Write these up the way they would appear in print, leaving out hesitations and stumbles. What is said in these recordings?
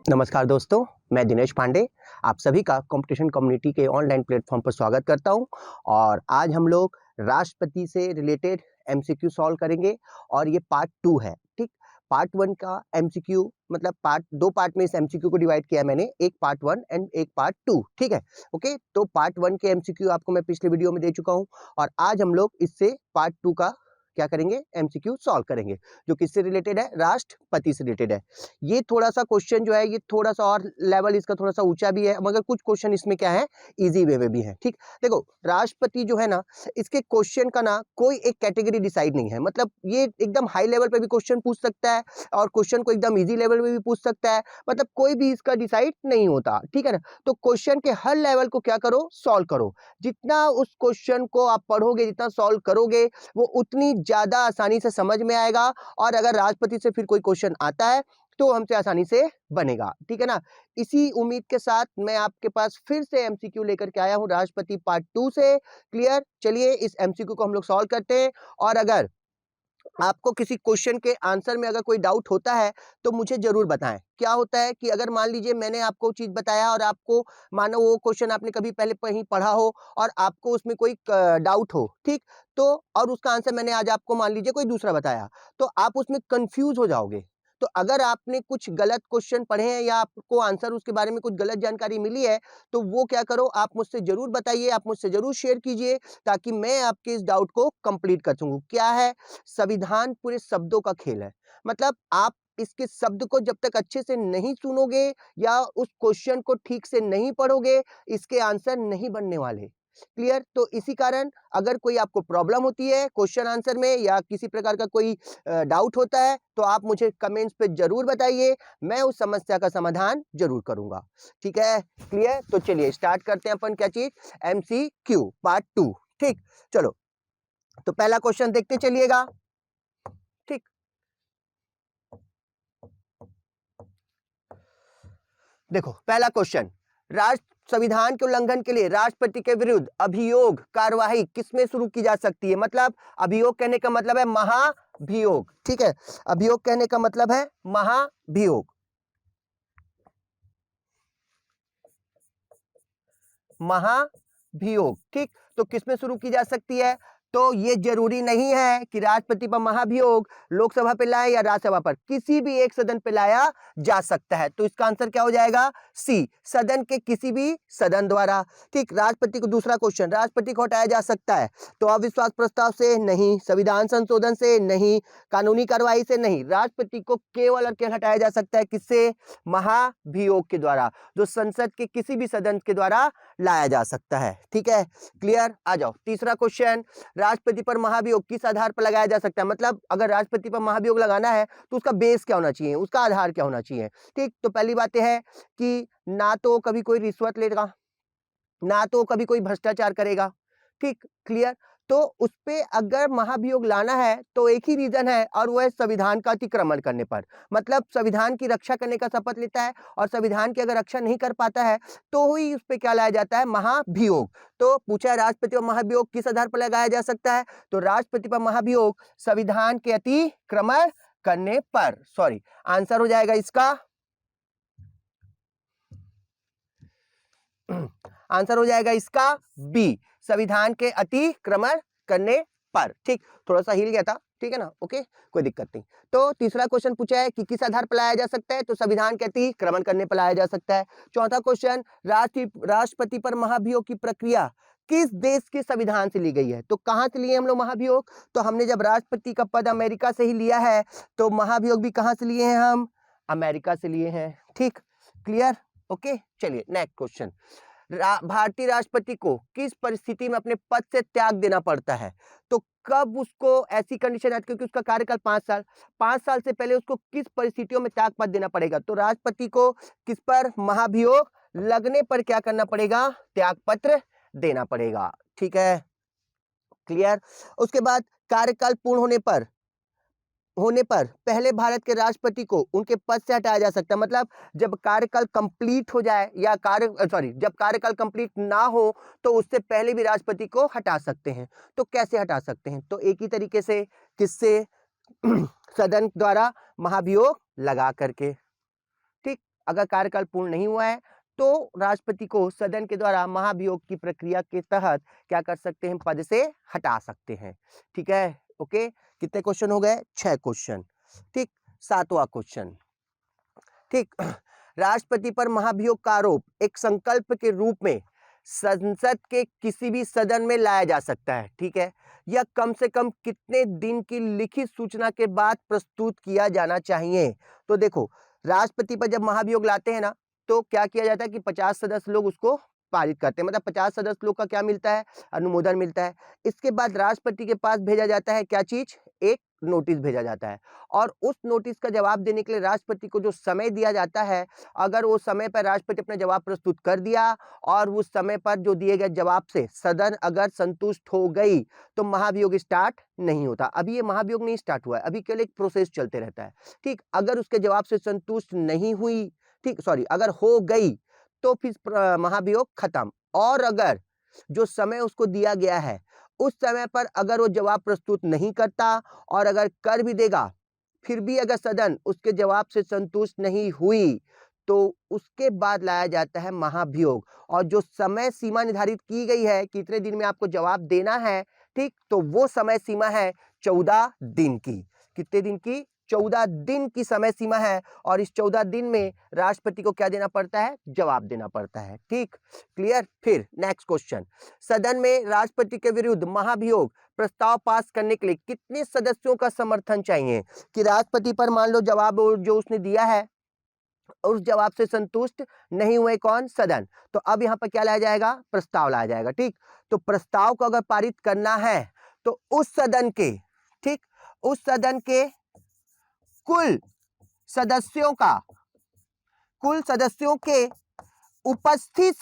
नमस्कार दोस्तों, मैं दिनेश पांडे आप सभी का कंपटीशन कम्युनिटी के ऑनलाइन प्लेटफॉर्म पर स्वागत करता हूं। और आज हम लोग राष्ट्रपति से रिलेटेड एमसीक्यू सॉल्व करेंगे और ये पार्ट 2 है। ठीक, पार्ट 1 का एमसीक्यू मतलब दो पार्ट में इस एमसीक्यू को डिवाइड किया मैंने, एक पार्ट 1 एंड एक पार्ट 2। ठीक है, ओके। तो पार्ट 1 के एमसीक्यू आपको मैं पिछले वीडियो में दे चुका हूँ और आज हम लोग इससे पार्ट 2 का क्या करेंगे, एमसीक्यू सॉल्व करेंगे, जो किससे रिलेटेड है, राष्ट्रपति से रिलेटेड है। ये थोड़ा सा क्वेश्चन जो है, ये थोड़ा सा और लेवल इसका थोड़ा सा ऊंचा भी है, मगर कुछ क्वेश्चन इसमें क्या है, इजी वे में भी है। ठीक, देखो राष्ट्रपति जो है ना, इसके क्वेश्चन का ना कोई एक कैटेगरी डिसाइड नहीं है। मतलब ये एकदम हाई लेवल पे भी क्वेश्चन पूछ सकता है और क्वेश्चन को एकदम इजी लेवल में भी पूछ सकता है। मतलब कोई भी इसका डिसाइड नहीं होता। ठीक है ना, तो क्वेश्चन के हर लेवल को क्या करो, सॉल्व करो। जितना उस क्वेश्चन को आप पढ़ोगे, जितना सॉल्व करोगे, वो उतनी ज्यादा आसानी से समझ में आएगा। और अगर राष्ट्रपति से फिर कोई क्वेश्चन आता है तो हमसे आसानी से बनेगा। ठीक है ना, इसी उम्मीद के साथ मैं आपके पास फिर से एमसीक्यू लेकर के आया हूं राष्ट्रपति पार्ट 2 से। क्लियर, चलिए इस एमसीक्यू को हम लोग सॉल्व करते हैं। और अगर आपको किसी क्वेश्चन के आंसर में अगर कोई डाउट होता है तो मुझे जरूर बताएं। क्या होता है कि अगर मान लीजिए मैंने आपको चीज बताया और आपको मानो वो क्वेश्चन आपने कभी पहले कहीं पढ़ा हो और आपको उसमें कोई डाउट हो, ठीक, तो और उसका आंसर मैंने आज आपको मान लीजिए कोई दूसरा बताया, तो आप उसमें कंफ्यूज हो जाओगे। तो अगर आपने कुछ गलत क्वेश्चन पढ़े हैं या आपको आंसर उसके बारे में कुछ गलत जानकारी मिली है, तो वो क्या करो, आप मुझसे जरूर बताइए, आप मुझसे जरूर शेयर कीजिए, ताकि मैं आपके इस डाउट को कंप्लीट कर सकूं। क्या है, संविधान पूरे शब्दों का खेल है। मतलब आप इसके शब्द को जब तक अच्छे से नहीं सुनोगे या उस क्वेश्चन को ठीक से नहीं पढ़ोगे, इसके आंसर नहीं बनने वाले। क्लियर, तो इसी कारण अगर कोई आपको प्रॉब्लम होती है क्वेश्चन आंसर में या किसी प्रकार का कोई डाउट होता है, तो आप मुझे कमेंट्स पे जरूर बताइए, मैं उस समस्या का समाधान जरूर करूंगा। ठीक है, क्लियर, तो चलिए स्टार्ट करते हैं अपन क्या चीज, एमसीक्यू पार्ट 2। ठीक, चलो तो पहला क्वेश्चन देखते चलिएगा। ठीक, देखो पहला क्वेश्चन, राष्ट्र संविधान के उल्लंघन के लिए राष्ट्रपति के विरुद्ध अभियोग कार्यवाही किसमें शुरू की जा सकती है। मतलब अभियोग कहने का मतलब है महाभियोग। ठीक है, अभियोग कहने का मतलब है महाभियोग। महाभियोग, ठीक, तो किसमें शुरू की जा सकती है। तो ये जरूरी नहीं है कि राष्ट्रपति पर महाभियोग लोकसभा पे लाए या राज्यसभा पर, किसी भी एक सदन पे लाया जा सकता है। तो इसका आंसर क्या हो जाएगा, सी, सदन के किसी भी सदन द्वारा। ठीक, राष्ट्रपति को, दूसरा क्वेश्चन, राष्ट्रपति को हटाया जा सकता है तो अविश्वास प्रस्ताव से नहीं, संविधान संशोधन से नहीं, कानूनी कार्रवाई से नहीं, राष्ट्रपति को केवल और केवल हटाया जा सकता है किससे, महाभियोग के द्वारा, जो संसद के किसी भी सदन के द्वारा लाया जा सकता है। ठीक है, क्लियर, आ जाओ तीसरा क्वेश्चन, राष्ट्रपति पर महाभियोग किस आधार पर लगाया जा सकता है। मतलब अगर राष्ट्रपति पर महाभियोग लगाना है तो उसका बेस क्या होना चाहिए, उसका आधार क्या होना चाहिए। ठीक, तो पहली बात यह है कि ना तो कभी कोई रिश्वत लेगा, ना तो कभी कोई भ्रष्टाचार करेगा। ठीक, क्लियर, तो उस पे अगर महाभियोग लाना है तो एक ही रीजन है और वो है संविधान का अतिक्रमण करने पर। मतलब संविधान की रक्षा करने का शपथ लेता है और संविधान की अगर रक्षा नहीं कर पाता है तो ही उस पे क्या लाया जाता है, महाभियोग। तो पूछा है राष्ट्रपति पर महाभियोग किस आधार पर लगाया जा सकता है, तो राष्ट्रपति पर महाभियोग संविधान के अतिक्रमण करने पर, सॉरी, आंसर हो जाएगा इसका, आंसर हो जाएगा इसका बी, संविधान के अतिक्रमण करने पर। ठीक, थोड़ा सा हिल गया था, ठीक है ना, ओके, कोई दिक्कत नहीं। तो तीसरा क्वेश्चन पूछा है कि किस आधार पर लाया जा सकता है, तो संविधान के अतिक्रमण करने पर लाया जा सकता है। चौथा क्वेश्चन, राष्ट्रपति पर महाभियोग की प्रक्रिया किस देश के संविधान से ली गई है। तो कहां से लिए हम लोग महाभियोग, तो हमने जब राष्ट्रपति का पद अमेरिका से ही लिया है, तो महाभियोग भी कहां से लिए हैं, हम अमेरिका से लिए हैं। ठीक, क्लियर, ओके, चलिए नेक्स्ट क्वेश्चन, भारतीय राष्ट्रपति को किस परिस्थिति में अपने पद से त्याग देना पड़ता है। तो कब उसको ऐसी कंडीशन आती है, क्योंकि उसका कार्यकाल 5 साल, 5 साल से पहले उसको किस परिस्थितियों में त्याग पद देना पड़ेगा। तो राष्ट्रपति को किस पर, महाभियोग लगने पर क्या करना पड़ेगा, त्याग पत्र देना पड़ेगा। ठीक है, क्लियर, उसके बाद कार्यकाल पूर्ण होने पर पहले भारत के राष्ट्रपति को उनके पद से हटाया जा सकता है। मतलब जब कार्यकाल कंप्लीट हो जाए या जब कार्यकाल कंप्लीट ना हो तो उससे पहले भी राष्ट्रपति को हटा सकते हैं। तो कैसे हटा सकते हैं, तो एक ही तरीके से, किससे, सदन द्वारा महाभियोग लगा करके। ठीक, अगर कार्यकाल पूर्ण नहीं हुआ है तो राष्ट्रपति को सदन के द्वारा महाभियोग की प्रक्रिया के तहत क्या कर सकते हैं, पद से हटा सकते हैं। ठीक है, ओके। कितने क्वेश्चन हो गए, 6 क्वेश्चन। ठीक, 7वां क्वेश्चन। ठीक, राष्ट्रपति पर महाभियोग का आरोप एक संकल्प के रूप में संसद के किसी भी सदन में लाया जा सकता है। ठीक है, यह कम से कम कितने दिन की लिखित सूचना के बाद प्रस्तुत किया जाना चाहिए। तो देखो, राष्ट्रपति पर जब महाभियोग लाते हैं ना, तो क्या किया जाता है कि 50 सदस्य लोग उसको पारित करते हैं, मतलब 50 सदस्य लोग का क्या मिलता है, अनुमोदन मिलता है। इसके बाद राष्ट्रपति के पास भेजा जाता है क्या चीज, एक नोटिस भेजा जाता है, और उस नोटिस का जवाब देने के लिए राष्ट्रपति को जो समय दिया जाता है, अगर वो समय पर राष्ट्रपति अपना जवाब प्रस्तुत कर दिया और उस समय पर जो दिए गए जवाब से सदन अगर संतुष्ट हो गई तो महाभियोग स्टार्ट नहीं होता। अभी ये महाभियोग नहीं स्टार्ट हुआ है, अभी केवल एक प्रोसेस चलते रहता है। ठीक, अगर उसके जवाब से संतुष्ट नहीं हुई, ठीक सॉरी, अगर हो गई तो फिर महाभियोग खत्म। और अगर जो समय उसको दिया गया है उस समय पर अगर वो जवाब प्रस्तुत नहीं करता, और अगर कर भी देगा फिर भी अगर सदन उसके जवाब से संतुष्ट नहीं हुई तो उसके बाद लाया जाता है महाभियोग। और जो समय सीमा निर्धारित की गई है कि इतने दिन में आपको जवाब देना है, ठीक, तो वो समय सीमा है 14 दिन की। कितने दिन की, 14 दिन की समय सीमा है, और इस 14 दिन में राष्ट्रपति को क्या देना पड़ता है, जवाब देना पड़ता है। ठीक, क्लियर। फिर नेक्स्ट क्वेश्चन, सदन में राष्ट्रपति के विरुद्ध महाभियोग प्रस्ताव पास करने के लिए कितने सदस्यों का समर्थन चाहिए। कि राष्ट्रपति पर मान लो जवाब जो उसने दिया है उस जवाब से संतुष्ट नहीं हुए कौन, सदन, तो अब यहाँ पर क्या लाया जाएगा, प्रस्ताव लाया जाएगा। ठीक, तो प्रस्ताव को अगर पारित करना है तो उस सदन के, ठीक, उस सदन के कुल सदस्यों का, कुल सदस्यों के उपस्थित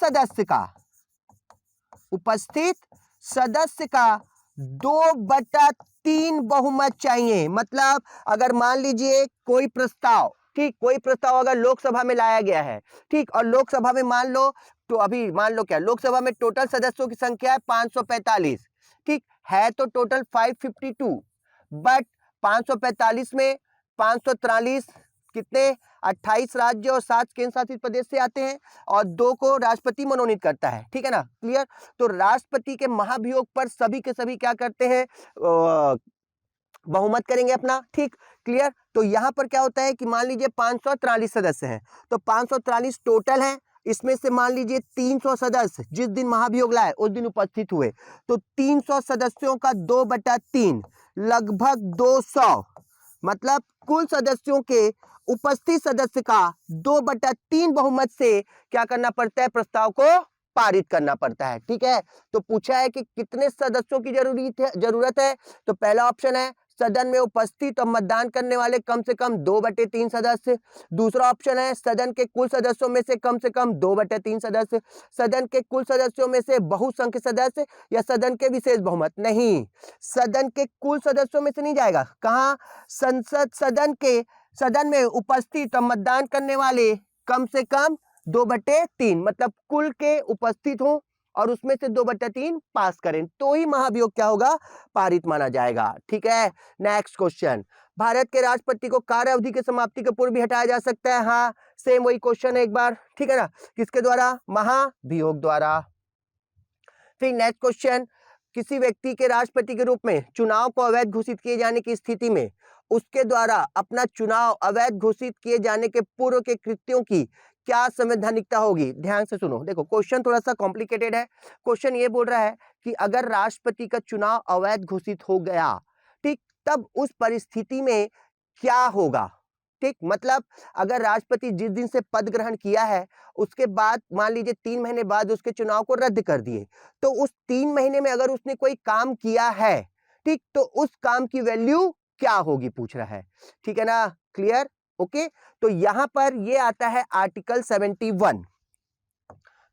सदस्य का 2/3 बहुमत चाहिए। मतलब अगर मान लीजिए कोई प्रस्ताव, ठीक, कोई प्रस्ताव अगर लोकसभा में लाया गया है, ठीक, और लोकसभा में मान लो, तो अभी मान लो क्या, लोकसभा में टोटल सदस्यों की संख्या है 545, ठीक है, तो टोटल 552, बट 545 में 543 कितने, 28 राज्य और 7 केंद्र शासित प्रदेश से आते हैं, और 2 को राष्ट्रपति मनोनीत करता है। ठीक है ना, क्लियर। तो राष्ट्रपति के महाभियोग पर सभी के सभी क्या करते हैं, बहुमत करेंगे अपना। ठीक, क्लियर। तो यहां पर क्या होता है कि मान लीजिए 543 सदस्य हैं, तो 543 टोटल हैं, इसमें से मान लीजिए 300 सदस्य जिस दिन महाभियोग लाए उस दिन उपस्थित हुए, तो 300 सदस्यों का 2/3 लगभग 200, मतलब कुल सदस्यों के उपस्थित सदस्य का 2/3 बहुमत से क्या करना पड़ता है, प्रस्ताव को पारित करना पड़ता है। ठीक है, तो पूछा है कि कितने सदस्यों की जरूरत है, तो पहला ऑप्शन है सदन में उपस्थित और मतदान करने वाले कम से कम 2/3 सदस्य। दूसरा ऑप्शन है सदन के कुल सदस्यों में से कम 2/3 सदस्य। सदन के कुल सदस्यों में से बहुसंख्य सदस्य, या सदन के विशेष बहुमत। नहीं, सदन के कुल सदस्यों में से नहीं जाएगा, कहाँ, सदन में उपस्थित और मतदान करने वाले कम से कम 2/3, मतलब कुल के उपस्थित हो और उसमें से 2/3 पास करें तो ही महाभियोग क्या होगा, पारित माना जाएगा। ठीक है, नेक्स्ट क्वेश्चन, भारत के राष्ट्रपति को कार्य अवधि के समाप्ति के पूर्व भी हटाया जा सकता है। हाँ, सेम वही क्वेश्चन है एक बार। ठीक है ना, किसके द्वारा, महाभियोग द्वारा। फिर नेक्स्ट क्वेश्चन, किसी व्यक्ति के राष्ट्रपति के रूप में चुनाव को अवैध घोषित किए जाने की स्थिति में उसके द्वारा अपना चुनाव अवैध घोषित किए जाने के पूर्व के कृत्यों की क्या संवैधानिकता होगी। ध्यान से सुनो, देखो क्वेश्चन थोड़ा सा कॉम्प्लिकेटेड है। क्वेश्चन ये बोल रहा है कि अगर राष्ट्रपति का चुनाव अवैध घोषित हो गया, ठीक, तब उस परिस्थिति में क्या होगा। ठीक, मतलब अगर राष्ट्रपति जिस दिन से पद ग्रहण किया है उसके बाद मान लीजिए 3 महीने बाद उसके चुनाव को रद्द कर दिए, तो उस 3 महीने में अगर उसने कोई काम किया है, ठीक, तो उस काम की वैल्यू क्या होगी पूछ रहा है। ठीक है ना, क्लियर, ओके। तो यहां पर ये आता है आर्टिकल 71।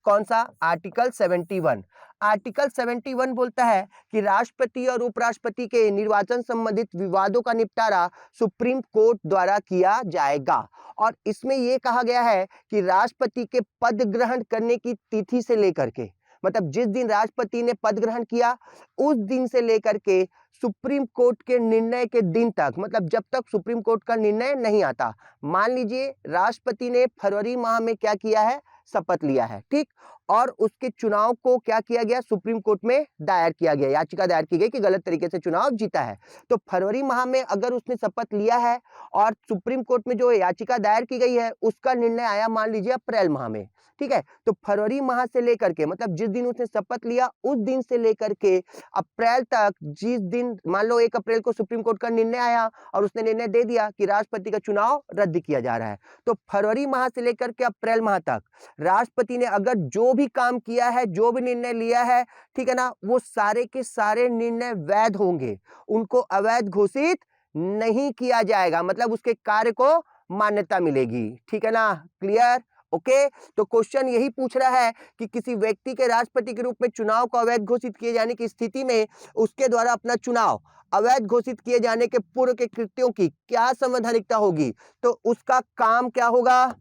कौन सा, आर्टिकल 71। आर्टिकल 71 बोलता है कि राष्ट्रपति और उपराष्ट्रपति के निर्वाचन संबंधित विवादों का निपटारा सुप्रीम कोर्ट द्वारा किया जाएगा, और इसमें यह कहा गया है कि राष्ट्रपति के पद ग्रहण करने की तिथि से लेकर के, मतलब जिस दिन राष्ट्रपति ने पद ग्रहण किया उस दिन से लेकर के सुप्रीम कोर्ट के निर्णय के दिन तक, मतलब जब तक सुप्रीम कोर्ट का निर्णय नहीं आता। मान लीजिए राष्ट्रपति ने फरवरी माह में क्या किया है, शपथ लिया है, ठीक, और उसके चुनाव को क्या किया गया, सुप्रीम कोर्ट में दायर किया गया, याचिका दायर की गई कि गलत तरीके से चुनाव जीता है। तो फरवरी माह में अगर उसने शपथ लिया है और सुप्रीम कोर्ट में जो याचिका दायर की गई है उसका निर्णय आया मान लीजिए अप्रैल माह में, ठीक है, तो फरवरी माह से लेकर के, मतलब जिस दिन उसने शपथ लिया उस दिन से लेकर के अप्रैल तक, जिस दिन मान लो 1 अप्रैल को सुप्रीम कोर्ट का निर्णय आया और उसने निर्णय दे दिया कि राष्ट्रपति का चुनाव रद्द किया जा रहा है, तो फरवरी माह से लेकर के अप्रैल माह तक राष्ट्रपति ने अगर जो भी काम किया है, जो भी निर्णय लिया है, ठीक है ना, वो सारे के सारे निर्णय वैध होंगे, उनको अवैध घोषित नहीं किया जाएगा, मतलब उसके कार्य को मान्यता मिलेगी, ठीक है ना, क्लियर, ओके। तो क्वेश्चन यही पूछ रहा है कि किसी व्यक्ति के राष्ट्रपति के रूप में चुनाव को अवैध घोषित किए जाने की स्थिति में उसके द्वारा अपना चुनाव अवैध घोषित किए जाने के पूर्व के कृत्यों की क्या संवैधानिकता होगी, तो उसका काम क्या होगा,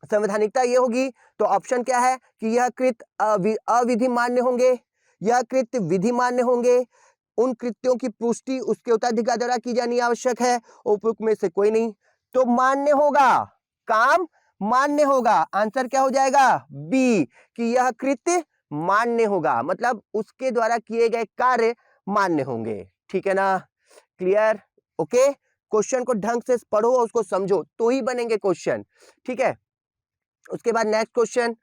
संवैधानिकता ये होगी। तो ऑप्शन क्या है कि यह कृत्य अविधि मान्य होंगे, यह कृत्य विधि मान्य होंगे, उन कृत्यों की पुष्टि उसके उत्तराधिकारी द्वारा की जानी आवश्यक है, उपयुक्त में से कोई नहीं, तो मान्य होगा, काम मान्य होगा। आंसर क्या हो जाएगा, बी, कि यह कृत्य मान्य होगा, मतलब उसके द्वारा किए गए कार्य मान्य होंगे, ठीक है ना, क्लियर, ओके। क्वेश्चन को ढंग से पढ़ो और उसको समझो तो ही बनेंगे क्वेश्चन, ठीक है। उसके बाद नेक्स्ट क्वेश्चन,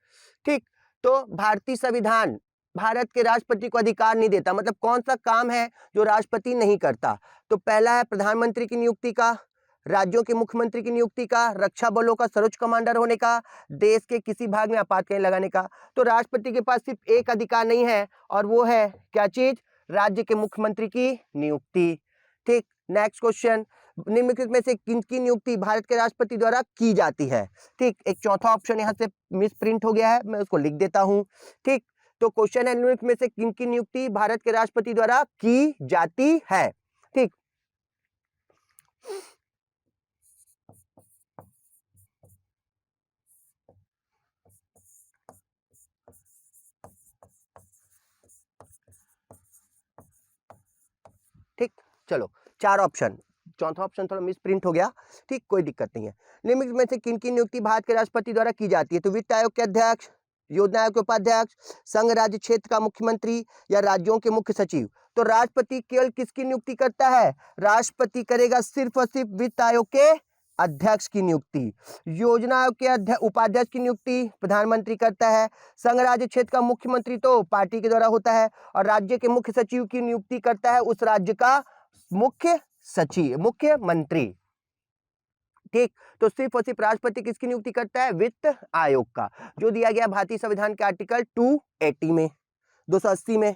ठीक, तो भारतीय संविधान भारत के राष्ट्रपति को अधिकार नहीं देता, मतलब कौन सा काम है जो राष्ट्रपति नहीं करता, तो पहला है प्रधानमंत्री की नियुक्ति का, राज्यों के मुख्यमंत्री की नियुक्ति का, रक्षा बलों का सर्वोच्च कमांडर होने का, देश के किसी भाग में आपातकालीन लगाने का। तो राष्ट्रपति के पास सिर्फ एक अधिकार नहीं है और वो है क्या चीज, राज्य के मुख्यमंत्री की नियुक्ति, ठीक। नेक्स्ट क्वेश्चन, निम्नलिखित में से किनकी नियुक्ति भारत के राष्ट्रपति द्वारा की जाती है, ठीक। एक चौथा ऑप्शन यहाँ से मिस प्रिंट हो गया है, मैं उसको लिख देता हूं, ठीक। तो क्वेश्चन है निम्नलिखित में से किनकी नियुक्ति भारत के राष्ट्रपति द्वारा की जाती है, ठीक। ठीक, चलो 4 ऑप्शन, चौथा ऑप्शन थोड़ा मिस प्रिंट हो गया, ठीक, कोई दिक्कत नहीं है। निम्नलिखित में से किनकी नियुक्ति भारत के राष्ट्रपति द्वारा की जाती है, तो वित्त आयोग के अध्यक्ष, योजना आयोग के उपाध्यक्ष, संघ राज्य क्षेत्र का मुख्यमंत्री या राज्यों के मुख्य सचिव। तो राष्ट्रपति केवल किसकी नियुक्ति करता है, राष्ट्रपति करेगा सिर्फ और सिर्फ वित्त आयोग के अध्यक्ष की नियुक्ति, योजना आयोग के उपाध्यक्ष की नियुक्ति प्रधानमंत्री करता है, संघ राज्य क्षेत्र का मुख्यमंत्री तो पार्टी के द्वारा होता है, और राज्य के मुख्य सचिव की नियुक्ति करता है उस राज्य का मुख्य सचिव, मुख्यमंत्री, ठीक। तो सिर्फ और सिर्फ राष्ट्रपति किसकी नियुक्ति करता है, वित्त आयोग का, जो दिया गया भारतीय संविधान के आर्टिकल 280 में, 280 में,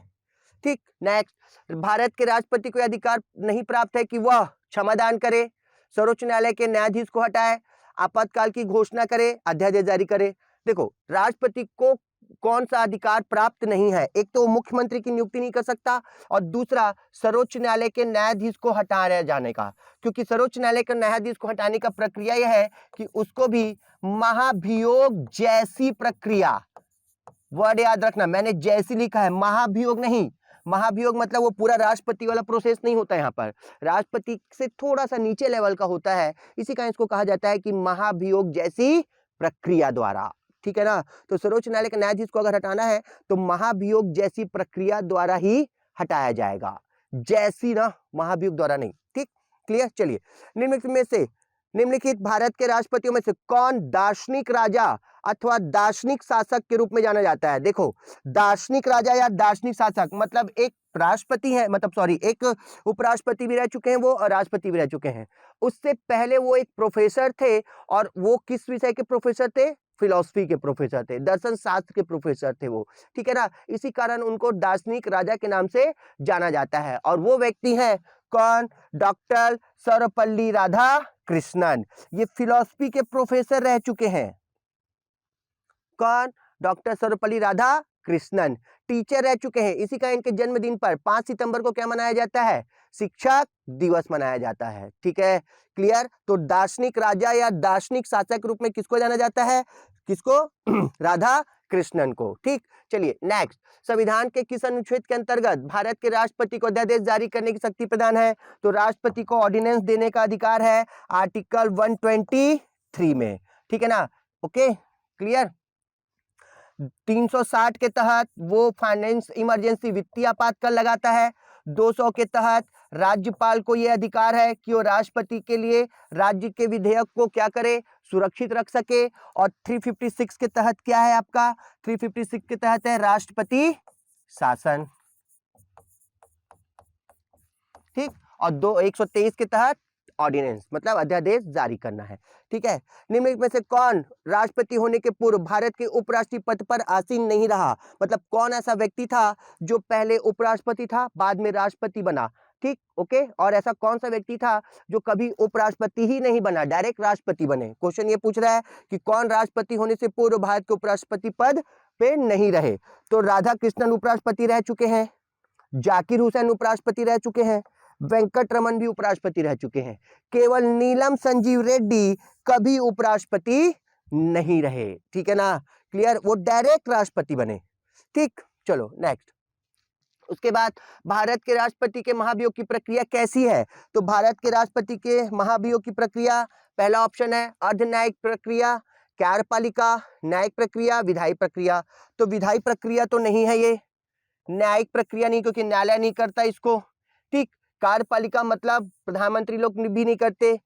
ठीक। नेक्स्ट, भारत के राष्ट्रपति को अधिकार नहीं प्राप्त है कि वह क्षमादान करे, सर्वोच्च न्यायालय के न्यायाधीश को हटाए, आपातकाल की घोषणा करे, अध्यादेश जारी करे। देखो राष्ट्रपति को कौन सा अधिकार प्राप्त नहीं है, एक तो मुख्यमंत्री की नियुक्ति नहीं कर सकता और दूसरा सर्वोच्च न्यायालय के न्यायाधीश को हटाया जाने का, क्योंकि सर्वोच्च न्यायालय के न्यायाधीश को हटाने का प्रक्रिया यह है कि उसको भी महाभियोग जैसी प्रक्रिया, वर्ड याद रखना, मैंने जैसी लिखा है, महाभियोग नहीं, महाभियोग मतलब वो पूरा राष्ट्रपति वाला प्रोसेस नहीं होता, यहाँ पर राष्ट्रपति से थोड़ा सा नीचे लेवल का होता है, इसी कारण इसको कहा जाता है कि महाभियोग जैसी प्रक्रिया द्वारा, ठीक है ना। तो सर्वोच्च न्यायालय के न्यायाधीश को अगर हटाना है तो महाभियोग जैसी प्रक्रिया द्वारा ही हटाया जाएगा, जैसी ना, महाभियोग द्वारा नहीं, ठीक, क्लियर। चलिए, निम्नलिखित में से, निम्नलिखित भारत के राष्ट्रपतियों में से कौन दार्शनिक राजा अथवा दार्शनिक शासक के रूप में जाना जाता है। देखो दार्शनिक राजा या दार्शनिक शासक मतलब एक राष्ट्रपति है, मतलब सॉरी एक उपराष्ट्रपति भी रह चुके हैं वो और राष्ट्रपति भी रह चुके हैं, उससे पहले वो एक प्रोफेसर थे, और वो किस विषय के प्रोफेसर थे, फिलॉसफी के प्रोफेसर थे, दर्शन शास्त्र के प्रोफेसर थे वो, ठीक है ना, इसी कारण उनको दार्शनिक राजा के नाम से जाना जाता है। और वो व्यक्ति है कौन, डॉक्टर सर्वपल्ली राधाकृष्णन, ये फिलॉसफी के प्रोफेसर रह चुके हैं, कौन, डॉक्टर सर्वपल्ली राधाकृष्णन टीचर रह चुके हैं, इसी का इनके जन्मदिन पर 5 सितंबर को क्या मनाया जाता है, शिक्षक दिवस मनाया जाता है, ठीक है, क्लियर। तो दार्शनिक राजा या दार्शनिक शासक के रूप में किसको जाना जाता है, किसको, राधा कृष्णन को। ठीक, चलिए नेक्स्ट, संविधान के किस अनुच्छेद के अंतर्गत भारत के राष्ट्रपति को अध्यादेश जारी करने की शक्ति प्रदान है? तो राष्ट्रपति को ऑर्डिनेंस देने का अधिकार है आर्टिकल 123 में। ठीक है ना, ओके क्लियर। 360 के तहत वो फाइनेंस इमरजेंसी वित्तीय आपातकाल लगाता है। 200 के तहत राज्यपाल को यह अधिकार है कि वो राष्ट्रपति के लिए राज्य के विधेयक को क्या करे, सुरक्षित रख सके। और 356 के तहत क्या है आपका, 356 के तहत है राष्ट्रपति शासन। ठीक, और 123 के तहत ऑर्डिनेंस मतलब अध्यादेश जारी करना है। ठीक है, निम्नलिखित में से कौन राष्ट्रपति होने के पूर्व भारत के उपराष्ट्रपति पद पर आसीन नहीं रहा? मतलब कौन ऐसा व्यक्ति था जो पहले उपराष्ट्रपति था बाद में राष्ट्रपति बना? ठीक, ओके। और ऐसा कौन सा व्यक्ति था जो कभी उपराष्ट्रपति ही नहीं बना, डायरेक्ट राष्ट्रपति बने? क्वेश्चन ये पूछ रहा है कि कौन राष्ट्रपति होने से पूर्व भारत के उपराष्ट्रपति पद पे नहीं रहे? तो राधा कृष्णन उपराष्ट्रपति रह चुके हैं, जाकिर हुसैन उपराष्ट्रपति रह चुके हैं, वेंकट रमन भी उपराष्ट्रपति रह चुके हैं। केवल नीलम संजीव रेड्डी कभी उपराष्ट्रपति नहीं रहे। ठीक है ना, क्लियर, वो डायरेक्ट राष्ट्रपति बने। ठीक, चलो नेक्स्ट। उसके बाद भारत के राष्ट्रपति के महाभियोग की प्रक्रिया कैसी है? तो भारत के राष्ट्रपति के महाभियोग की प्रक्रिया, पहला ऑप्शन है अर्धन्यायिक प्रक्रिया, कार्यपालिका, न्यायिक प्रक्रिया, विधायी प्रक्रिया। तो विधायी प्रक्रिया तो नहीं है ये, न्यायिक प्रक्रिया नहीं क्योंकि न्यायालय नहीं करता इसको। ठीक, कार्यपालिका मतलब प्रधानमंत्री लोग भी नहीं करते,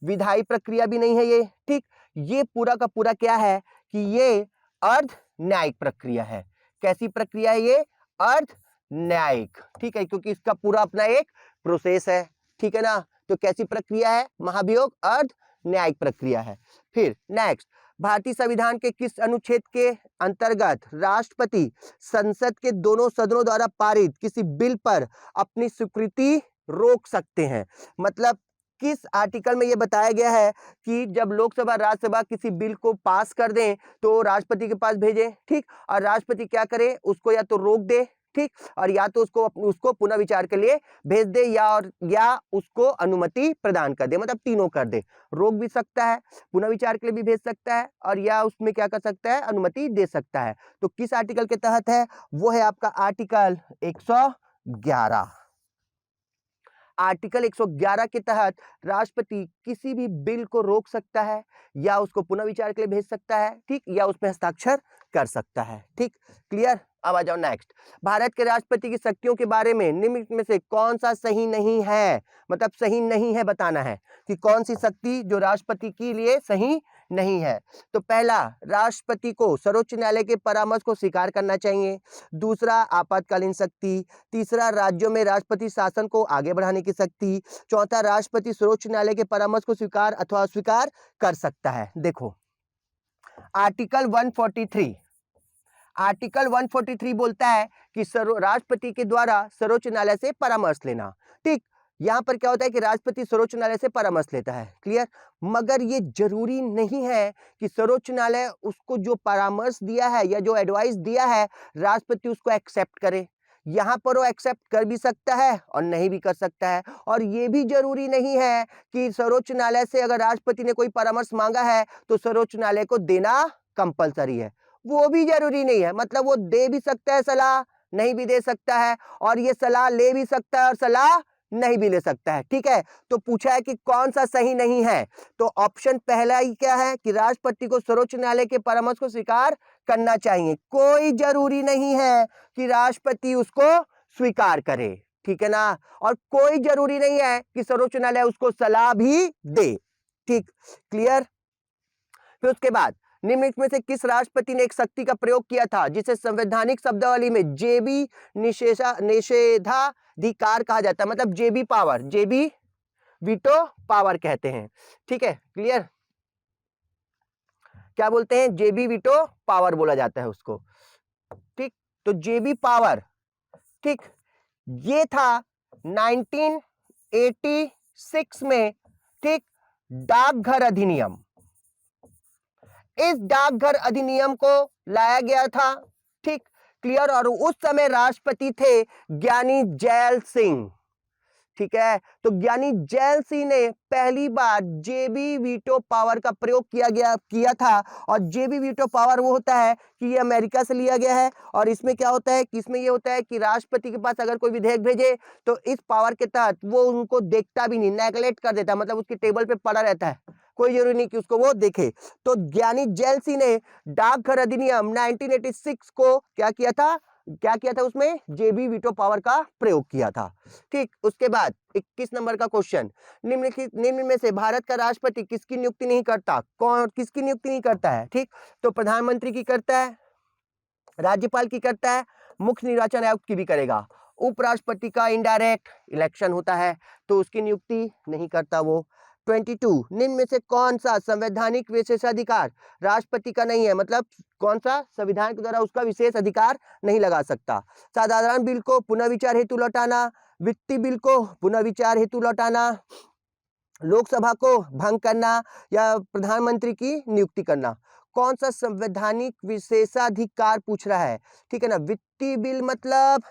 विधायी प्रक्रिया भी नहीं है ये। ठीक, ये पूरा का पूरा क्या है कि ये अर्ध न्यायिक प्रक्रिया है। कैसी प्रक्रिया है ये? अर्ध न्यायिक। ठीक है, क्योंकि इसका पूरा अपना एक प्रोसेस है। ठीक है ना, तो कैसी प्रक्रिया है? महाभियोग अर्ध न्यायिक प्रक्रिया है। फिर नेक्स्ट, भारतीय संविधान के किस अनुच्छेद के अंतर्गत राष्ट्रपति संसद के दोनों सदनों द्वारा पारित किसी बिल पर अपनी स्वीकृति रोक सकते हैं? मतलब किस आर्टिकल में यह बताया गया है कि जब लोकसभा राज्यसभा किसी बिल को पास कर दें तो राष्ट्रपति के पास भेजें। ठीक, और राष्ट्रपति क्या करे, उसको या तो रोक दे, ठीक, और या तो उसको पुनः विचार के लिए भेज दे या उसको अनुमति प्रदान कर दे, मतलब तीनों कर दे। रोक भी सकता है, पुनः विचार के लिए भी भेज सकता है, और या उसमें क्या कर सकता है, अनुमति दे सकता है। तो किस आर्टिकल के तहत है? वो है आपका आर्टिकल 111। आर्टिकल 111 के तहत राष्ट्रपति किसी भी बिल को रोक सकता है या उसको पुनः विचार के लिए भेज सकता है, ठीक, या उसमें हस्ताक्षर कर सकता है। ठीक, क्लियर। अब आ जाओ नेक्स्ट, भारत के राष्ट्रपति की शक्तियों के बारे में निम्नलिखित में से कौन सा सही नहीं है? मतलब सही नहीं है बताना है कि कौन सी शक्ति जो राष्ट्रपति के लिए सही नहीं है। तो पहला, राष्ट्रपति को सर्वोच्च न्यायालय के परामर्श को स्वीकार करना चाहिए। दूसरा, आपातकालीन शक्ति। तीसरा, राज्यों में राष्ट्रपति शासन को आगे बढ़ाने की शक्ति। चौथा, राष्ट्रपति सर्वोच्च न्यायालय के परामर्श को स्वीकार अथवा अस्वीकार कर सकता है। देखो आर्टिकल 143 बोलता है कि राष्ट्रपति के द्वारा सर्वोच्च न्यायालय से परामर्श लेना। ठीक, यहां पर क्या होता है कि राष्ट्रपति सर्वोच्च न्यायालय से परामर्श लेता है, क्लियर। मगर ये जरूरी नहीं है कि सर्वोच्च न्यायालय उसको जो परामर्श दिया है या जो एडवाइस दिया है राष्ट्रपति उसको एक्सेप्ट करे। यहाँ पर वो एक्सेप्ट कर भी सकता है और नहीं भी कर सकता है। और ये भी जरूरी नहीं है कि सर्वोच्च न्यायालय से अगर राष्ट्रपति ने कोई परामर्श मांगा है तो सर्वोच्च न्यायालय को देना कंपलसरी है, वो भी जरूरी नहीं है। मतलब वो दे भी सकता है सलाह, नहीं भी दे सकता है, और ये सलाह ले भी सकता है और सलाह नहीं भी ले सकता है। ठीक है, तो पूछा है कि कौन सा सही नहीं है, तो ऑप्शन पहला ही क्या है कि राष्ट्रपति को सर्वोच्च न्यायालय के परामर्श को स्वीकार करना चाहिए। कोई जरूरी नहीं है कि राष्ट्रपति उसको स्वीकार करे, ठीक है ना, और कोई जरूरी नहीं है कि सर्वोच्च न्यायालय उसको सलाह भी दे। ठीक, क्लियर। फिर उसके बाद निम्नलिखित में से किस राष्ट्रपति ने एक शक्ति का प्रयोग किया था जिसे संवैधानिक शब्दावली में जेबी निषेधाधिकार कहा जाता है? मतलब जेबी पावर, जेबी वीटो पावर कहते हैं। ठीक है, क्लियर। क्या बोलते हैं? जेबी वीटो पावर बोला जाता है उसको। ठीक, तो जेबी पावर, ठीक, ये था 1986 में, ठीक, डाकघर अधिनियम। इस डाकघर अधिनियम को लाया गया था, ठीक, क्लियर। और उस समय राष्ट्रपति थे ज्ञानी जैल सिंह, ठीक है, तो ज्ञानी जैल सिंह ने पहली बार जेबी वीटो पावर का प्रयोग किया था। और जेबी वीटो पावर वो होता है कि ये अमेरिका से लिया गया है, और इसमें क्या होता है कि इसमें ये होता है कि राष्ट्रपति के पास अगर कोई विधेयक भेजे तो इस पावर के तहत वो उनको देखता भी नहीं, नेगलेक्ट कर देता, मतलब उसकी टेबल पे पड़ा रहता है, कोई जरूरी नहीं कि उसको वो देखे। तो ज्ञानी जैल सिंह ने डाकघर अधिनियम 1986 को क्या किया था उसमें जेबी वीटो पावर का प्रयोग किया था। ठीक, उसके बाद 21 नंबर का क्वेश्चन, निम्न में से भारत का राष्ट्रपति किसकी नियुक्ति नहीं करता? कौन किसकी नियुक्ति नहीं करता है? ठीक, तो प्रधानमंत्री की करता है, राज्यपाल की करता है, मुख्य निर्वाचन आयुक्त की भी करेगा। उपराष्ट्रपति का इनडायरेक्ट इलेक्शन होता है तो उसकी नियुक्ति नहीं करता वो। 22, निम्न में से कौन सा संवैधानिक विशेषाधिकार राष्ट्रपति का नहीं है? मतलब कौन सा संविधान के द्वारा उसका विशेष अधिकार नहीं लगा सकता? साधारण बिल को पुनः विचार हेतु लौटाना, वित्तीय बिल को पुनः विचार हेतु लौटाना, लोकसभा को भंग करना, या प्रधानमंत्री की नियुक्ति करना। कौन सा संवैधानिक विशेषाधिकार पूछ रहा है? ठीक है ना, वित्तीय बिल मतलब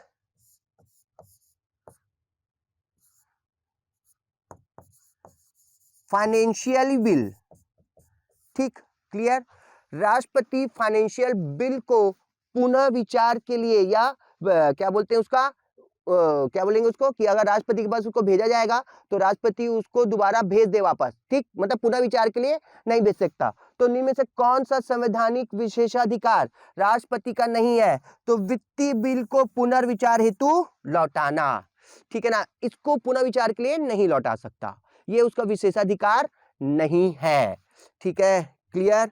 फाइनेंशियल बिल। ठीक, क्लियर। राष्ट्रपति फाइनेंशियल बिल को पुनः विचार के लिए या क्या बोलते हैं उसका क्या बोलेंगे उसको, कि अगर राष्ट्रपति के पास उसको भेजा जाएगा तो राष्ट्रपति उसको दोबारा भेज दे वापस। ठीक, मतलब पुनः विचार के लिए नहीं भेज सकता। तो निम्न में से कौन सा संवैधानिक विशेषाधिकार राष्ट्रपति का नहीं है? तो वित्तीय बिल को पुनर्विचार हेतु लौटाना। ठीक है ना, इसको पुनः विचार के लिए नहीं लौटा सकता, ये उसका विशेषाधिकार नहीं है। ठीक है, क्लियर।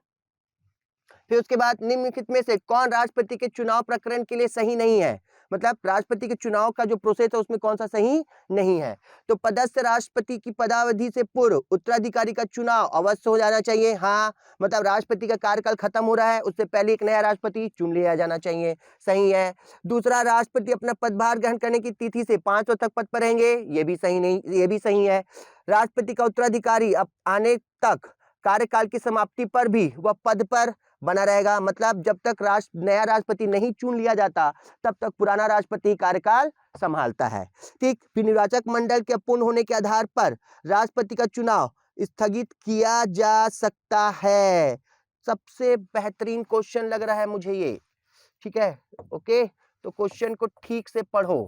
फिर उसके बाद निम्नलिखित में से कौन राष्ट्रपति के चुनाव प्रकरण के लिए सही नहीं है? मतलब राष्ट्रपति के चुनाव का जो प्रोसेस है उसमें कौन सा सही नहीं है? तो पदस्थ राष्ट्रपति की पदावधि से पूर्व उत्तराधिकारी का चुनाव अवश्य हो जाना चाहिए। हाँ, मतलब राष्ट्रपति का कार्यकाल खत्म हो रहा है उससे पहले एक नया राष्ट्रपति चुन लिया जाना चाहिए, सही है। दूसरा, राष्ट्रपति अपना पदभार ग्रहण करने की तिथि से 5 वर्ष तक पद पर रहेंगे, ये भी सही नहीं, ये भी सही है। राष्ट्रपति का उत्तराधिकारी अब आने तक कार्यकाल की समाप्ति पर भी वह पद पर बना रहेगा, मतलब जब तक नया राष्ट्रपति नहीं चुन लिया जाता तब तक पुराना राष्ट्रपति कार्यकाल संभालता है। ठीक, फिर निर्वाचक मंडल के अपूर्ण होने के आधार पर राष्ट्रपति का चुनाव स्थगित किया जा सकता है। सबसे बेहतरीन क्वेश्चन लग रहा है मुझे ये। ठीक है, ओके, तो क्वेश्चन को ठीक से पढ़ो।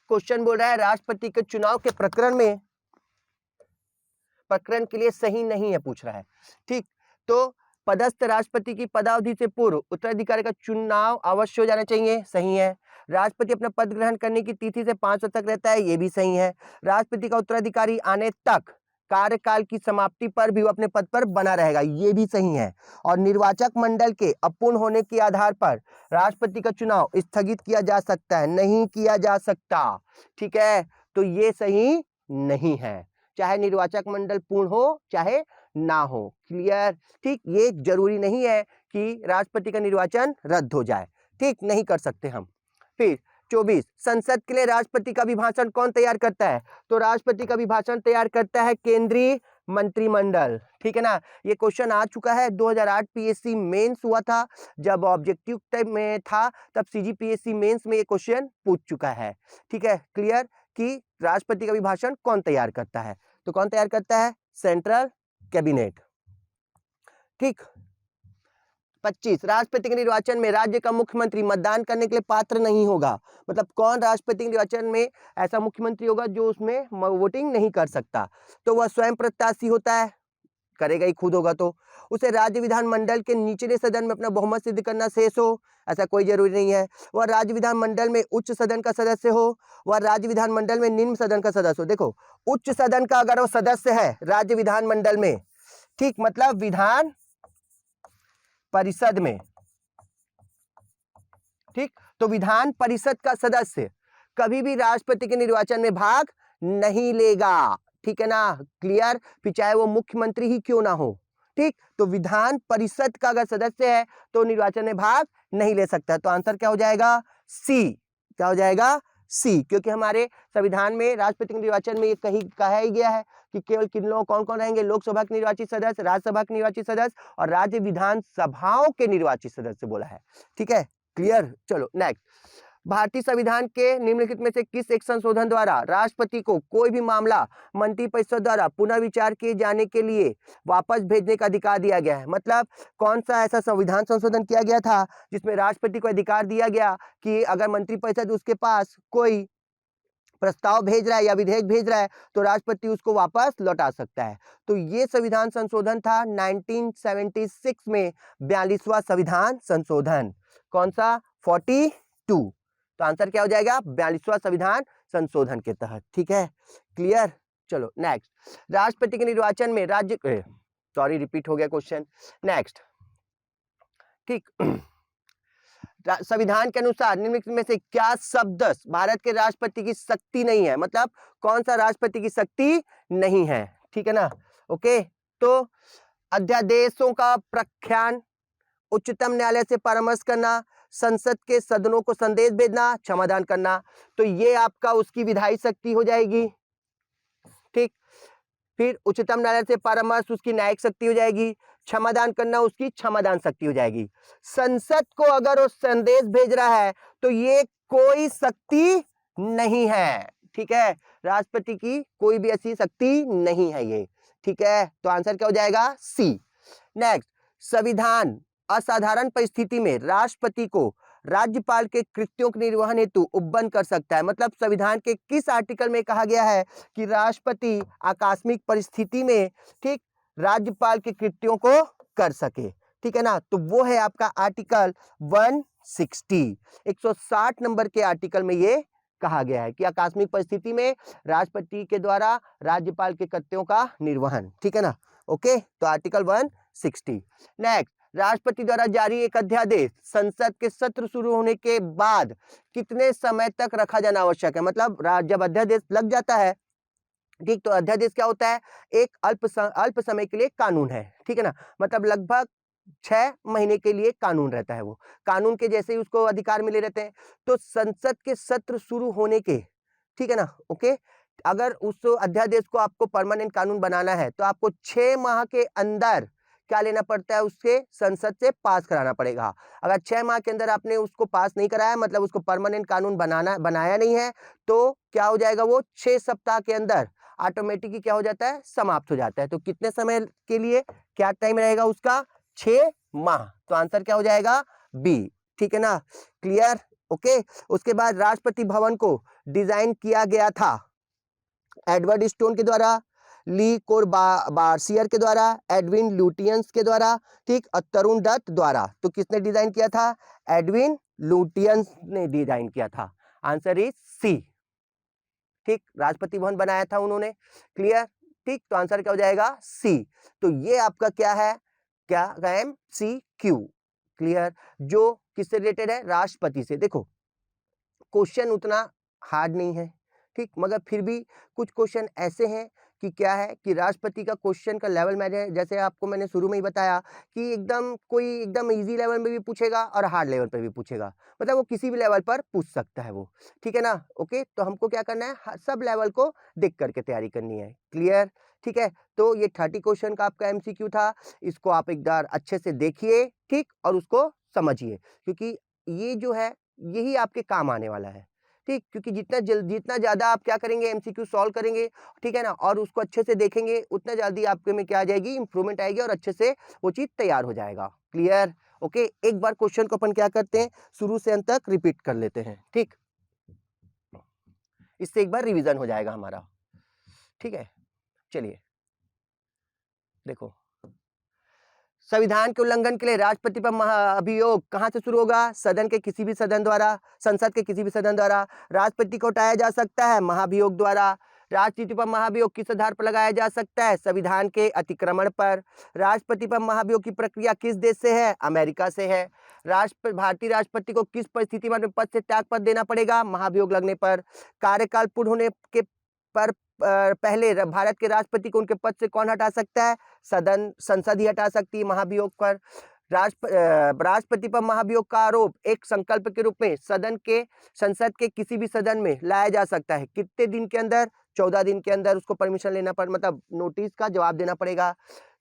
क्वेश्चन बोल रहा है राष्ट्रपति के चुनाव के प्रकरण के लिए सही नहीं है पूछ रहा है। ठीक, तो पदस्थ राष्ट्रपति की पदावधि से पूर्व उत्तराधिकारी का चुनाव अवश्य हो जाना चाहिए, सही है। राष्ट्रपति अपना पद ग्रहण करने की तिथि से 5 वर्ष तक रहता है, ये भी सही है। राष्ट्रपति का उत्तराधिकारी आने तक कार्यकाल की समाप्ति पर भी वो अपने पद पर बना रहेगा, ये भी सही है। और निर्वाचक मंडल के अपूर्ण होने के आधार पर राष्ट्रपति का चुनाव स्थगित किया जा सकता है, नहीं किया जा सकता। ठीक है, तो ये सही नहीं है, चाहे निर्वाचक मंडल पूर्ण हो चाहे ना हो। क्लियर। ठीक, ये जरूरी नहीं है कि राष्ट्रपति का निर्वाचन रद्द हो जाए, ठीक, नहीं कर सकते हम। फिर 24, संसद के लिए राष्ट्रपति का अभिभाषण कौन तैयार करता है? तो राष्ट्रपति का अभिभाषण तैयार करता है केंद्रीय मंत्रिमंडल। ठीक है ना, ये क्वेश्चन आ चुका है, 2008 पीएससी मेंस हुआ था, जब ऑब्जेक्टिव टाइप में था तब सीजीपीएससी मेंस में ये क्वेश्चन पूछ चुका है। ठीक है, क्लियर, कि राष्ट्रपति का अभिभाषण कौन तैयार करता है? तो कौन तैयार करता है? Central cabinet. ठीक, 25, राष्ट्रपति के निर्वाचन में राज्य का मुख्यमंत्री मतदान करने के लिए पात्र नहीं होगा। मतलब कौन राष्ट्रपति के निर्वाचन में ऐसा मुख्यमंत्री होगा जो उसमें वोटिंग नहीं कर सकता? तो वह स्वयं प्रत्याशी होता है, करेगा ही खुद होगा तो। उसे राज्य विधानमंडल के निचले सदन में अपना बहुमत सिद्ध करना शेष हो, ऐसा कोई जरूरी नहीं है। वह राज्य विधानमंडल में उच्च सदन का सदस्य हो, वह राज्य विधानमंडल में निम्न सदन का सदस्य हो। देखो, उच्च सदन का अगर वो सदस्य है राज्य विधानमंडल में, ठीक, मतलब विधान परिषद में, ठीक, तो विधान परिषद का सदस्य कभी भी राष्ट्रपति के निर्वाचन में भाग नहीं लेगा। ठीक है ना, क्लियर, फिर चाहे वो मुख्यमंत्री ही क्यों ना हो। ठीक, तो विधान परिषद का अगर सदस्य है तो निर्वाचन में भाग नहीं ले सकता। तो आंसर क्या हो जाएगा? सी। क्या हो जाएगा? सी, क्योंकि हमारे संविधान में राष्ट्रपति के निर्वाचन में ये कहा ही गया है कि केवल किन लोग कौन कौन रहेंगे? लोकसभा के निर्वाचित सदस्य, राज्यसभा के निर्वाचित सदस्य और राज्य विधानसभाओं के निर्वाचित सदस्य बोला है। ठीक है, क्लियर। चलो नेक्स्ट, भारतीय संविधान के निम्नलिखित में से किस एक संशोधन द्वारा राष्ट्रपति को कोई भी मामला मंत्रिपरिषद द्वारा पुनः विचार किए जाने के लिए वापस भेजने का अधिकार दिया गया है? मतलब कौन सा ऐसा संविधान संशोधन किया गया था जिसमें राष्ट्रपति को अधिकार दिया गया कि अगर मंत्रिपरिषद उसके पास कोई प्रस्ताव भेज रहा है या विधेयक भेज रहा है तो राष्ट्रपति उसको वापस लौटा सकता है। तो ये संविधान संशोधन था 1976 में 42वां संविधान संशोधन। कौन सा? 42। तो आंसर क्या हो जाएगा? 42वां संविधान संशोधन के तहत। ठीक है, क्लियर। चलो नेक्स्ट, राष्ट्रपति के निर्वाचन में राज्य रिपीट हो गया क्वेश्चन। नेक्स्ट, ठीक संविधान के अनुसार निम्नलिखित में से क्या शब्द भारत के राष्ट्रपति की शक्ति नहीं है? मतलब कौन सा राष्ट्रपति की शक्ति नहीं है? ठीक है ना, ओके। तो अध्यादेशों का प्रख्यान, उच्चतम न्यायालय से परामर्श करना, संसद के सदनों को संदेश भेजना, क्षमादान करना। तो ये आपका उसकी विधायी शक्ति हो जाएगी। ठीक, फिर उच्चतम न्यायालय से परामर्श उसकी न्यायिक शक्ति हो जाएगी, क्षमादान करना उसकी क्षमादान शक्ति हो जाएगी। संसद को अगर वो संदेश भेज रहा है तो ये कोई शक्ति नहीं है। ठीक है, राष्ट्रपति की कोई भी ऐसी शक्ति नहीं है ये। ठीक है, तो आंसर क्या हो जाएगा? सी। नेक्स्ट, संविधान असाधारण परिस्थिति में राष्ट्रपति को राज्यपाल के कृत्यों के निर्वहन हेतु उपबंध कर सकता है? मतलब संविधान के किस आर्टिकल में कहा गया है कि राष्ट्रपति आकस्मिक परिस्थिति में ठीक राज्यपाल के कृत्यों को कर सके? ठीक है ना, तो वो है आपका आर्टिकल 160, 160 नंबर के आर्टिकल में ये कहा गया है कि आकस्मिक परिस्थिति में राष्ट्रपति के द्वारा राज्यपाल के कृत्यों का निर्वहन। ठीक है ना, ओके। तो आर्टिकल 160। नेक्स्ट, राष्ट्रपति द्वारा जारी एक अध्यादेश संसद के सत्र शुरू होने के बाद कितने समय तक रखा जाना आवश्यक है? मतलब जब अध्यादेश लग जाता है, ठीक, तो अध्यादेश क्या होता है? एक अल्प समय के लिए कानून है। ठीक है ना, मतलब लगभग 6 महीने के लिए कानून रहता है। वो कानून के जैसे ही उसको अधिकार मिले रहते हैं। तो संसद के सत्र शुरू होने के, ठीक है ना, ओके, अगर उस अध्यादेश को आपको परमानेंट कानून बनाना है तो आपको 6 माह के अंदर क्या लेना पड़ता है? उसके संसद से पास कराना पड़ेगा। अगर 6 माह के अंदर आपने उसको पास नहीं कराया, मतलब उसको परमानेंट कानून बनाया नहीं है, तो क्या हो जाएगा? वो 6 सप्ताह के अंदर ऑटोमेटिकली क्या हो जाता है? समाप्त हो जाता है। तो कितने समय के लिए क्या टाइम रहेगा उसका? 6 माह। तो आंसर क्या हो जाएगा? बी। ठीक है ना, क्लियर, ओके। उसके बाद राष्ट्रपति भवन को डिजाइन किया गया था एडवर्ड स्टोन के द्वारा, ली कोरबासियर के द्वारा, एडविन लुटियंस के द्वारा, ठीक, और तरुण दत्त द्वारा। तो किसने डिजाइन किया था? एडविन लुटियंस ने डिजाइन किया था। Answer is C. ठीक, राष्ट्रपति भवन बनाया था उन्होंने। क्लियर, ठीक, तो आंसर क्या हो जाएगा? सी। तो ये आपका क्या है? क्या MCQ। क्लियर, जो किससे रिलेटेड है? राष्ट्रपति से। देखो क्वेश्चन उतना हार्ड नहीं है, ठीक, मगर फिर भी कुछ क्वेश्चन ऐसे हैं कि क्या है कि राष्ट्रपति का क्वेश्चन का लेवल में, जैसे आपको मैंने शुरू में ही बताया कि एकदम इजी लेवल में भी पूछेगा और हार्ड लेवल पर भी पूछेगा। मतलब वो किसी भी लेवल पर पूछ सकता है वो। ठीक है ना, ओके। तो हमको क्या करना है? सब लेवल को देख करके तैयारी करनी है। क्लियर, ठीक है। तो ये 30 क्वेश्चन का आपका MCQ था। इसको आप एक बार अच्छे से देखिए, ठीक, और उसको समझिए, क्योंकि ये जो है यही आपके काम आने वाला है। ठीक, क्योंकि जितना ज़्यादा आप क्या करेंगे? MCQ सॉल्व करेंगे, ठीक है ना, और उसको अच्छे से देखेंगे, उतना जल्दी आपके में क्या आ जाएगी? इंप्रूवमेंट आएगी और अच्छे से वो चीज़ तैयार हो जाएगा। Clear, okay. एक बार क्वेश्चन को अपन क्या करते हैं? शुरू से अंत तक रिपीट कर लेते हैं। ठीक, इससे एक बार रिवीजन हो जाएगा हमारा। ठीक है, चलिए देखो, संविधान के उल्लंघन के लिए राष्ट्रपति पर महाअभियोग कहां से शुरू होगा? सदन के किसी भी सदन द्वारा, संसद के किसी भी सदन द्वारा। राष्ट्रपति को हटाया जा सकता है महाभियोग द्वारा। राष्ट्रपति पर महाभियोग किस आधार पर लगाया जा सकता है? संविधान के अतिक्रमण पर। राष्ट्रपति पर महाभियोग की प्रक्रिया किस देश से है? अमेरिका से है। भारतीय राष्ट्रपति को किस परिस्थिति में पद से त्यागपत्र देना पड़ेगा? महाभियोग लगने पर। कार्यकाल पूर्ण होने के पर पहले भारत के राष्ट्रपति को उनके पद से कौन हटा सकता है? संसद ही हटा सकती है महाभियोग पर। राष्ट्रपति पर महाभियोग का आरोप एक संकल्प के रूप में संसद के किसी भी सदन में लाया जा सकता है। कितने दिन के अंदर? 14 दिन के अंदर उसको परमिशन लेना मतलब नोटिस का जवाब देना पड़ेगा।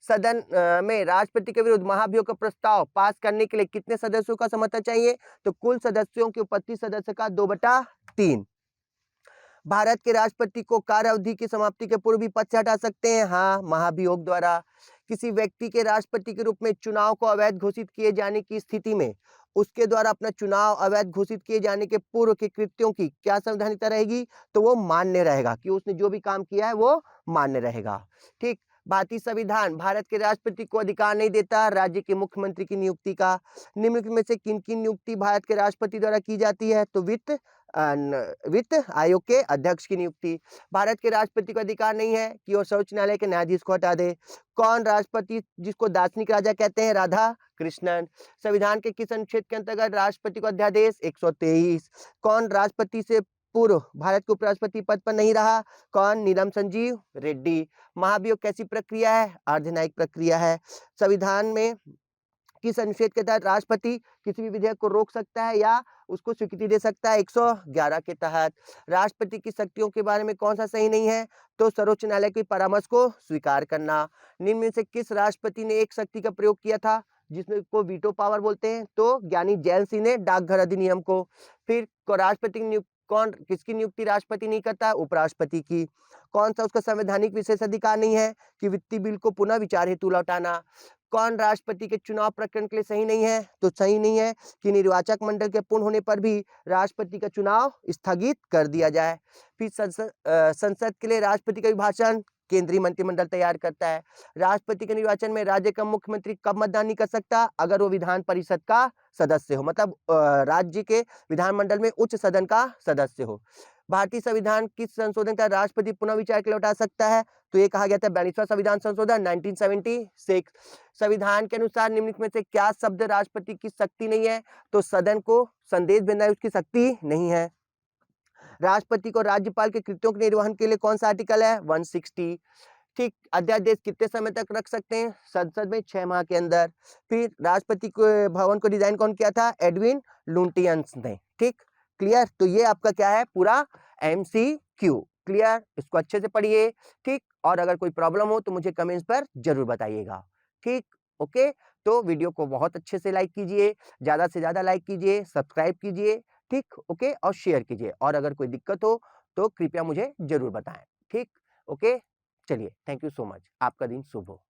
सदन में राष्ट्रपति के विरुद्ध महाभियोग का प्रस्ताव पास करने के लिए कितने सदस्यों का समर्थन चाहिए? तो कुल सदस्यों की उपस्थिति सदस्य का 2/3। भारत के राष्ट्रपति को कार्य अवधि की समाप्ति के पूर्व भी पद से हटा सकते हैं, हाँ, महाभियोग द्वारा। किसी व्यक्ति के राष्ट्रपति के रूप में चुनाव को अवैध घोषित किए जाने की स्थिति में उसके द्वारा अपना चुनाव अवैध घोषित किए जाने के पूर्व के कृत्यों की क्या संवैधानिकता रहेगी? तो वो मान्य रहेगा कि उसने जो भी काम किया है वो मान्य रहेगा। ठीक। भारतीय संविधान भारत के राष्ट्रपति को अधिकार नहीं देता राज्य के मुख्यमंत्री की नियुक्ति का। निम्नलिखित में से किन की नियुक्ति भारत के राष्ट्रपति द्वारा की जाती है? तो वित्त आयोग के अध्यक्ष की नियुक्ति। भारत के राष्ट्रपति को अधिकार नहीं है कि वो सर्वोच्च न्यायालय के न्यायाधीश को हटा दे। कौन राष्ट्रपति जिसको दार्शनिक राजा कहते हैं? राधा कृष्णन। संविधान के किस अनुच्छेद के अंतर्गत राष्ट्रपति को अध्यादेश? 123। कौन राष्ट्रपति से पूर्व भारत के उपराष्ट्रपति पद पर नहीं रहा? कौन? नीलम संजीव रेड्डी। महाभियोग कैसी प्रक्रिया है? अर्धन्यायिक प्रक्रिया है। संविधान में किस अनुच्छेद के तहत राष्ट्रपति किसी भी विधेयक को रोक सकता है या उसको स्वीकृति दे सकता है? 111 के तहत। राष्ट्रपति की शक्तियों के बारे में कौन सा सही नहीं है? तो सर्वोच्च न्यायालय के परामर्श को स्वीकार करना। निम्न में से किस राष्ट्रपति ने एक शक्ति का प्रयोग किया था जिसमें को वीटो पावर बोलते हैं? तो ज्ञानी जैल सिंह ने डाकघर अधिनियम को। फिर राष्ट्रपति की कौन किसकी नियुक्ति राष्ट्रपति नहीं करता? उपराष्ट्रपति की। कौन सा उसका संवैधानिक विशेष अधिकार नहीं है कि वित्तीय बिल को पुनः विचार हेतु लौटाना? कौन राष्ट्रपति के चुनाव प्रकरण के लिए सही नहीं है? तो सही नहीं है कि निर्वाचक मंडल के पूर्ण होने पर भी राष्ट्रपति का चुनाव स्थगित कर दिया जाए। फिर संसद के लिए राष्ट्रपति का अभिभाषण केंद्रीय मंत्रिमंडल तैयार करता है। राष्ट्रपति के निर्वाचन में राज्य का मुख्यमंत्री कब मतदान नहीं कर सकता? अगर वो विधान परिषद का सदस्य हो, मतलब राज्य के विधानमंडल में उच्च सदन का सदस्य हो। भारतीय संविधान किस संशोधन का राष्ट्रपति पुनः विचार के लिए लौटा सकता है? तो ये कहा गया था 42वां संविधान संशोधन 1976। संविधान के अनुसार निम्नलिखित में से क्या शब्द राष्ट्रपति की शक्ति नहीं है? तो सदन को संदेश भेजना उसकी शक्ति नहीं है। राष्ट्रपति को राज्यपाल के कृत्यों के निर्वहन के लिए कौन सा आर्टिकल है? 160। ठीक। अध्यादेश कितने समय तक रख सकते हैं? संसद में 6 माह के अंदर। फिर राष्ट्रपति को भवन को डिजाइन कौन किया था? एडविन लुटियंस ने। ठीक, क्लियर। तो ये आपका क्या है? पूरा MCQ क्लियर। इसको अच्छे से पढ़िए। ठीक, और अगर कोई प्रॉब्लम हो तो मुझे कमेंट्स पर जरूर बताइएगा। ठीक, ओके। तो वीडियो को बहुत अच्छे से लाइक कीजिए, ज्यादा से ज्यादा लाइक कीजिए, सब्सक्राइब कीजिए। ठीक, ओके, और शेयर कीजिए। और अगर कोई दिक्कत हो तो कृपया मुझे जरूर बताएं। ठीक, ओके, चलिए, थैंक यू सो मच। आपका दिन शुभ हो।